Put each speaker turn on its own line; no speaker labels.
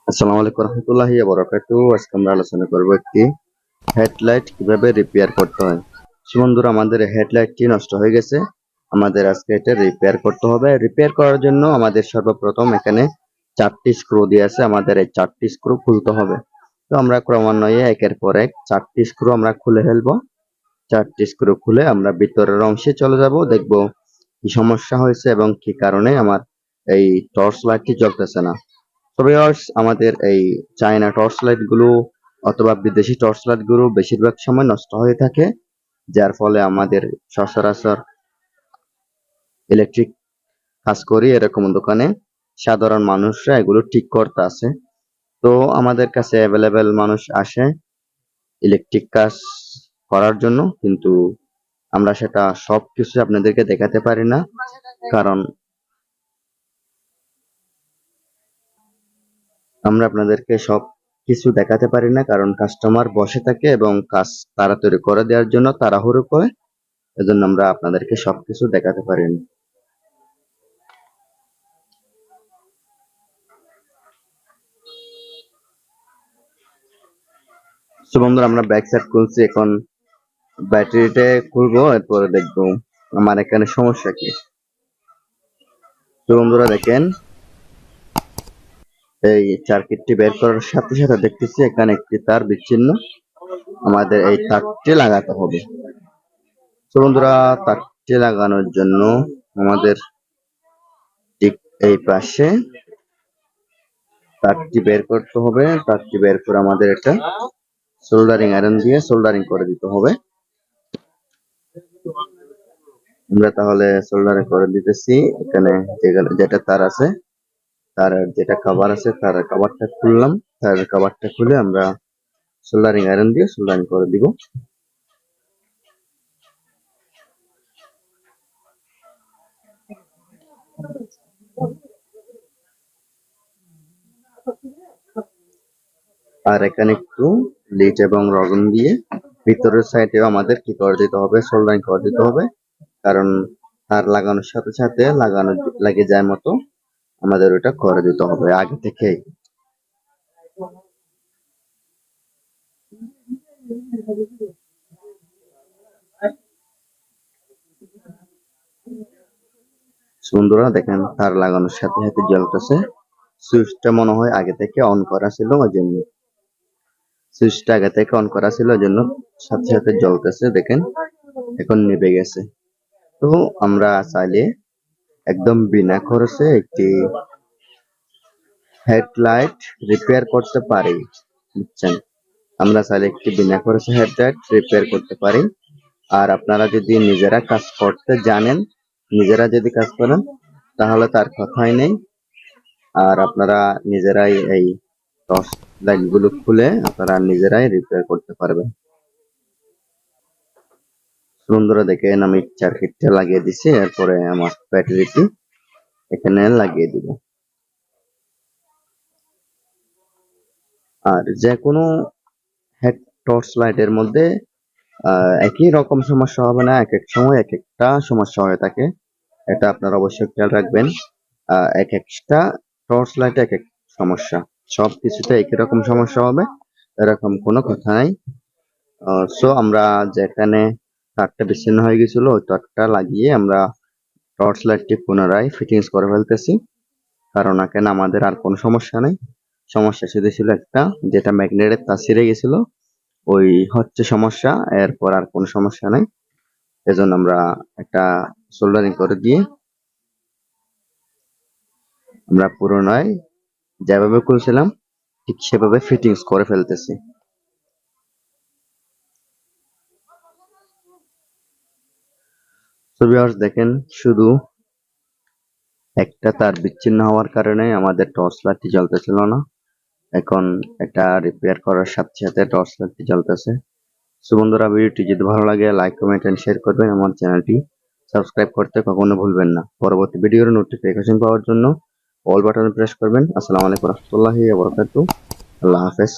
আসসালামু আলাইকুম রহমতুল্লাহি ওয়া বারাকাতুহু। আজকে আমরা আলোচনা করব একটি হেডলাইট কিভাবে রিপেয়ার করতে হয়। বন্ধুরা, আমাদের হেডলাইটটি নষ্ট হয়ে গেছে। আমাদের আজকে এটা রিপেয়ার করতে হবে। রিপেয়ার করার জন্য আমাদের সর্বপ্রথম এখানে 4টি স্ক্রু দিয়ে আছে। আমাদের এই 4টি স্ক্রু খুলতে হবে। তো আমরা ক্রমান্বয়ে একের পর এক 4টি স্ক্রু আমরা খুলে ফেলবো। 4টি স্ক্রু খুলে আমরা ভিতরের অংশে চলে যাব, দেখব কি সমস্যা হয়েছে এবং কি কারণে আমার এই টর্চ লাইটটি জ্বলতেছে না। তো ভিউয়ার্স, আমাদের এই চায়না টর্চ লাইট গুলো অথবা বিদেশি টর্চ লাইট গুলো বেশিরভাগ সময় নষ্ট হয়ে থাকে, যার ফলে আমাদের সচরাচর ইলেকট্রিক কাজ করি এরকম দোকানে সাধারণ মানুষরা এগুলো ঠিক করতে আসে। তো আমাদের কাছে অ্যাভেলেবেল মানুষ আসে ইলেকট্রিক কাজ করার জন্য, কিন্তু আমরা সেটা সবকিছু আপনাদেরকে দেখাতে পারি না, কারণ আমরা আপনাদেরকে সব কিছু দেখাতে পারি না, কারণ কাস্টমার বসে থাকে এবং কাজ তাড়াতাড়ি করে দেওয়ার জন্য তাড়াহুড়ো করে, এজন্য আমরা আপনাদেরকে সবকিছু দেখাতে পারি না। তো বন্ধুরা, আমরা ব্যাক সাইড খুলছি, এখন ব্যাটারিটা খুলবো, এরপরে দেখবো আমার এখানে সমস্যা কি। তো বন্ধুরা দেখেন, এই সার্কিটটি বের করার সাথে সাথে দেখতেছি এখানে একটি তার বিচ্ছিন্ন, আমাদের এই তারটি লাগাতে হবে। তো বন্ধুরা, তারটি লাগানোর জন্য আমাদের ঠিক এই পাশে তারটি বের করতে হবে। তারটি বের করে আমাদের এটা সোল্ডারিং আয়রন দিয়ে সোল্ডারিং করে দিতে হবে। আমরা তাহলে সোল্ডারিং করে দিতেছি। এখানে যেটা তার আছে, তার যেটা কভার আছে, তার কভারটা খুললাম। তার কভারটা খুলে আমরা সোল্ডারিং আয়রন দিয়ে সোল্ডারিং করে দিব। আর এখানে একটু লিড এবং রগন দিয়ে ভিতরের সাইডেও আমাদের কি করে দিতে হবে, সোল্ডারিং করে দিতে হবে, কারণ তার লাগানোর সাথে সাথে লাগানো লেগে যায় মতো আমাদের ওটা করে দিতে হবে আগে থেকেই। বন্ধুরা দেখেন, তার লাগানোর সাথে সাথে জ্বলতেছে। সুইচটা মনে হয় আগে থেকে অন করা ছিল, ওই জন্য সুইচটা আগে থেকে অন করা ছিল, ওই জন্য সাথে সাথে জ্বলতেছে। দেখেন এখন নিভে গেছে। তো আমরা চাইলে একদম বিনা খরচে একটি হেডলাইট রিপেয়ার করতে পারি, বুঝছেন? আমরা চাইলে একটি বিনা খরচে হেডলাইট রিপেয়ার করতে পারি। আর আপনারা যদি নিজেরা কাজ করতে জানেন, নিজেরা যদি কাজ করেন, তাহলে তার কথাই নেই। আর আপনারা নিজেরাই এই টর্চ লাইট গুলো খুলে আপনারা নিজেরাই রিপেয়ার করতে পারবেন। বন্ধুরা দেখেন, আমি সার্কিটটা লাগিয়ে দিছি, এরপরে আমার ব্যাটারিটি এখানে লাগিয়ে দিব। আর যে কোনো হেড টর্চ লাইটের মধ্যে একই রকম সমস্যা হবে না, এক এক সময় এক একটা সমস্যা হয়ে থাকে, এটা আপনারা অবশ্যই খেয়াল রাখবেন। এক একটা টর্চ লাইটে এক এক সমস্যা, সব কিছুতে একই রকম সমস্যা হবে এরকম কোনো কথা নাই। সো আমরা যেখানে তারটা বিচ্ছিন্ন হয়ে গেছিল ওই তারটা লাগিয়ে আমরা টর্চ লাইটটি পুনরায় ফিটিংস করে ফেলতেছি, কারণ এখানে আমাদের আর কোনো সমস্যা নেই। সমস্যা শুধু ছিল একটা, যেটা ম্যাগনেটের তার ছিঁড়ে গেছিল, ওই হচ্ছে সমস্যা, এরপর আর কোনো সমস্যা নেই। এজন্য আমরা একটা সোল্ডারিং করে দিয়ে আমরা পুনরায় যেভাবে করেছিলাম ঠিক সেভাবে ফিটিংস করে ফেলতেছি। তো ভিউয়ার্স দেখেন, শুধু একটা তার বিচ্ছিন্ন হওয়ার কারণে আমাদের টর্চ লাইটটি জ্বলতেছিল না, এখন এটা রিপেয়ার করার সাথে সাথে টর্চ লাইটটি জ্বলতেছে। সো বন্ধুরা, ভিডিওটি যদি ভালো লাগে লাইক কমেন্ট এন্ড শেয়ার করবেন, আমার চ্যানেলটি সাবস্ক্রাইব করতে কখনো ভুলবেন না। পরবর্তী ভিডিওর নোটিফিকেশন পাওয়ার জন্য অল বাটনে প্রেস করবেন। আসসালামু আলাইকুম রহমতুল্লাহি ওয়া বারাকাতুহু। আল্লাহ হাফেজ।